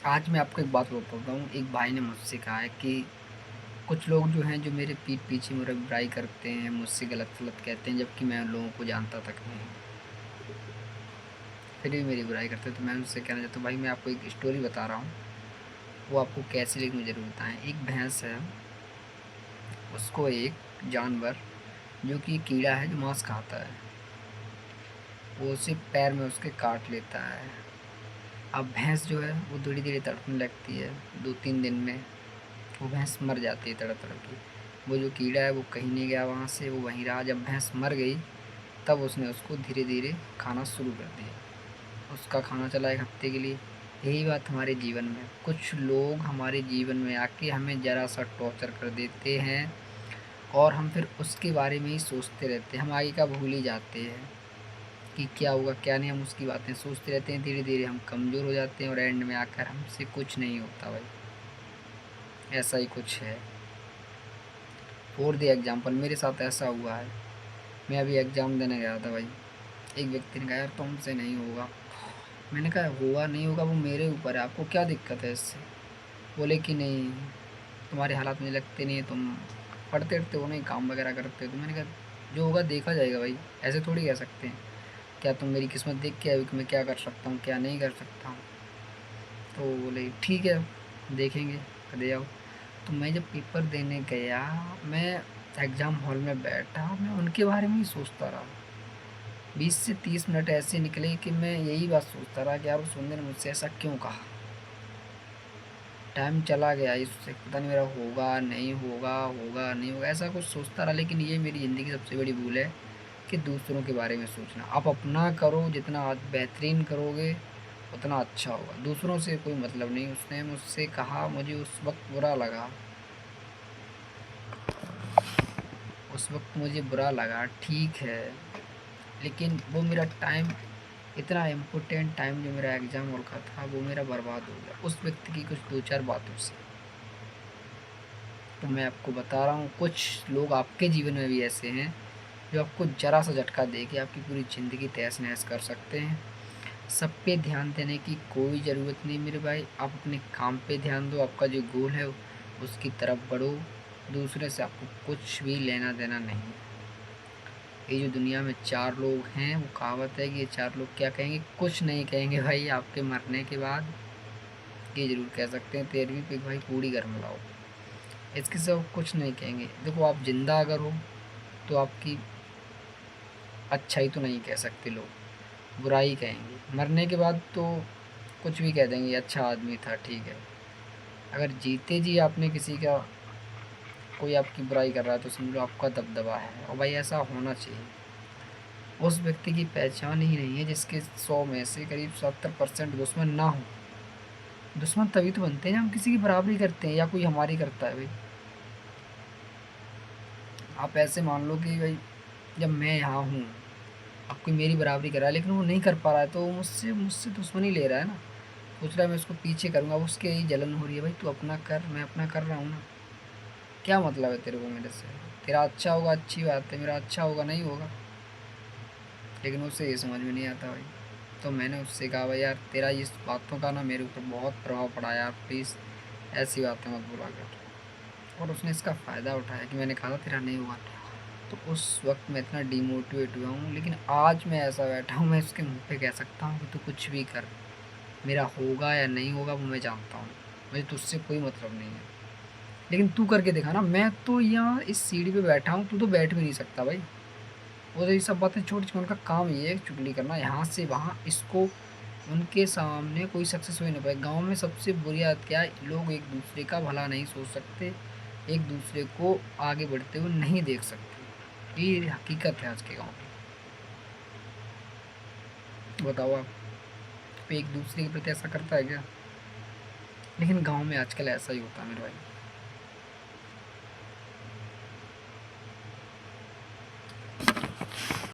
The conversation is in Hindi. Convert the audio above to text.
आज मैं आपको एक बात बताता हूँ। एक भाई ने मुझसे कहा है कि कुछ लोग जो हैं जो मेरे पीठ पीछे मेरी बुराई करते हैं, मुझसे गलत-सलत कहते हैं, जबकि मैं उन लोगों को जानता तक नहीं। फिर भी मेरी बुराई करते हैं। तो मैं उनसे कहना चाहता हूँ, भाई मैं आपको एक स्टोरी बता रहा हूँ, वो आपको कैसी लगी मुझे ज़रूर बताएँ। एक भैंस है, उसको एक जानवर जो कि कीड़ा है जो मांस खाता है, वो उसे पैर में उसके काट लेता है। अब भैंस जो है वो धीरे-धीरे तड़पने लगती है। 2-3 दिन में वो भैंस मर जाती है तड़प तड़प के। वो जो कीड़ा है वो कहीं नहीं गया वहाँ से, वो वहीं रहा। जब भैंस मर गई तब उसने उसको धीरे धीरे खाना शुरू कर दिया। उसका खाना चला 1 हफ्ते के लिए। यही बात हमारे जीवन में, कुछ लोग हमारे जीवन में आके हमें ज़रा सा टॉर्चर कर देते हैं और हम फिर उसके बारे में ही सोचते रहते हैं। हम आगे का भूल ही जाते हैं कि क्या होगा क्या नहीं, हम उसकी बातें सोचते रहते हैं। धीरे धीरे हम कमज़ोर हो जाते हैं और एंड में आकर हमसे कुछ नहीं होता भाई। ऐसा ही कुछ है। फॉर द एग्ज़ाम्पल मेरे साथ ऐसा हुआ है। मैं अभी एग्ज़ाम देने गया था भाई। एक व्यक्ति ने कहा, यार तुमसे नहीं होगा। मैंने कहा होगा नहीं होगा वो मेरे ऊपर है, आपको क्या दिक्कत है इससे। बोले कि नहीं, तुम्हारे हालात मुझे लगते नहीं है, तुम पढ़ते वढ़ते हो नहीं, काम वगैरह करते हो। तो मैंने कहा जो होगा देखा जाएगा भाई, ऐसे थोड़ी कह सकते हैं। क्या तुम मेरी किस्मत देख के आए हो कि मैं क्या कर सकता हूँ क्या नहीं कर सकता हूँ। तो बोले ठीक है, देखेंगे, दे आओ। तो मैं जब पेपर देने गया, मैं एग्ज़ाम हॉल में बैठा, मैं उनके बारे में ही सोचता रहा। 20 से 30 मिनट ऐसे निकले कि मैं यही बात सोचता रहा कि यार उस बंदे ने मुझसे ऐसा क्यों कहा। टाइम चला गया, इससे पता नहीं मेरा होगा नहीं होगा, होगा नहीं होगा, ऐसा कुछ सोचता रहा। लेकिन ये मेरी ज़िंदगी की सबसे बड़ी भूल है कि दूसरों के बारे में सोचना। आप अपना करो, जितना आप बेहतरीन करोगे उतना अच्छा होगा। दूसरों से कोई मतलब नहीं। उसने मुझसे कहा, मुझे उस वक्त बुरा लगा, उस वक्त मुझे बुरा लगा, ठीक है। लेकिन वो मेरा टाइम, इतना इम्पोर्टेंट टाइम जो मेरा एग्ज़ाम हॉल का था, वो मेरा बर्बाद हो गया उस व्यक्ति की कुछ 2-4 बातों से। तो मैं आपको बता रहा हूँ, कुछ लोग आपके जीवन में भी ऐसे हैं जो आपको ज़रा सा झटका दे के आपकी पूरी ज़िंदगी तहस-नहस कर सकते हैं। सब पे ध्यान देने की कोई ज़रूरत नहीं मेरे भाई। आप अपने काम पे ध्यान दो, आपका जो गोल है उसकी तरफ बढ़ो। दूसरे से आपको कुछ भी लेना देना नहीं है। ये जो दुनिया में 4 लोग हैं, वो कहावत है कि ये 4 लोग क्या कहेंगे, कुछ नहीं कहेंगे भाई आपके मरने के बाद। ये ज़रूर कह सकते हैं 13वीं पे भाई पूड़ी घर में लाओ। इसके सिवा कुछ नहीं कहेंगे। देखो आप ज़िंदा अगर हो तो आपकी अच्छाई तो नहीं कह सकते लोग, बुराई कहेंगे। मरने के बाद तो कुछ भी कह देंगे, अच्छा आदमी था, ठीक है। अगर जीते जी आपने किसी का, कोई आपकी बुराई कर रहा है तो समझ लो आपका दबदबा है, और भाई ऐसा होना चाहिए। उस व्यक्ति की पहचान ही नहीं है जिसके 100 में से करीब 70% दुश्मन ना हो। दुश्मन तभी तो बनते हैं जब हम किसी की बराबरी करते हैं या कोई हमारी करता है भाई। आप ऐसे मान लो कि भाई जब मैं यहाँ हूँ, अब कोई मेरी बराबरी कर रहा है लेकिन वो नहीं कर पा रहा है, तो वो मुझसे मुझसे दुश्मनी ले रहा है ना। सोच रहा है मैं उसको पीछे करूँगा, उसके ही जलन हो रही है। भाई तू अपना कर, मैं अपना कर रहा हूँ ना। क्या मतलब है तेरे को मेरे से। तेरा अच्छा होगा अच्छी बात है, मेरा अच्छा होगा नहीं होगा। लेकिन उसे ये समझ में नहीं आता भाई। तो मैंने उससे कहा, भाई यार तेरा इस बातों का ना मेरे ऊपर बहुत प्रभाव पड़ा है यार, प्लीज़ ऐसी बातें मत बोला कर। और उसने इसका फ़ायदा उठाया कि मैंने कहा था तेरा नहीं हुआ। तो उस वक्त मैं इतना डिमोटिवेट हुआ हूँ, लेकिन आज मैं ऐसा बैठा हूँ, मैं उसके मुंह पे कह सकता हूँ कि तू कुछ भी कर, मेरा होगा या नहीं होगा वो मैं जानता हूँ। मुझे तुझसे कोई मतलब नहीं है, लेकिन तू करके दिखा ना। मैं तो यहाँ इस सीढ़ी पे बैठा हूँ, तू तो बैठ भी नहीं सकता भाई। वो तो ये सब बातें छोड़ छोड़, उनका काम ये है चुगली करना यहाँ से वहाँ। इसको उनके सामने कोई सक्सेस हो ही नहीं पाए। गाँव में सबसे बुरी आदत क्या है, लोग एक दूसरे का भला नहीं सोच सकते, एक दूसरे को आगे बढ़ते हुए नहीं देख सकते। ये हकीकत है आज के गाँव की। बताओ आप, कोई एक दूसरे के प्रति ऐसा करता है क्या। लेकिन गाँव में आजकल ऐसा ही होता है मेरे भाई।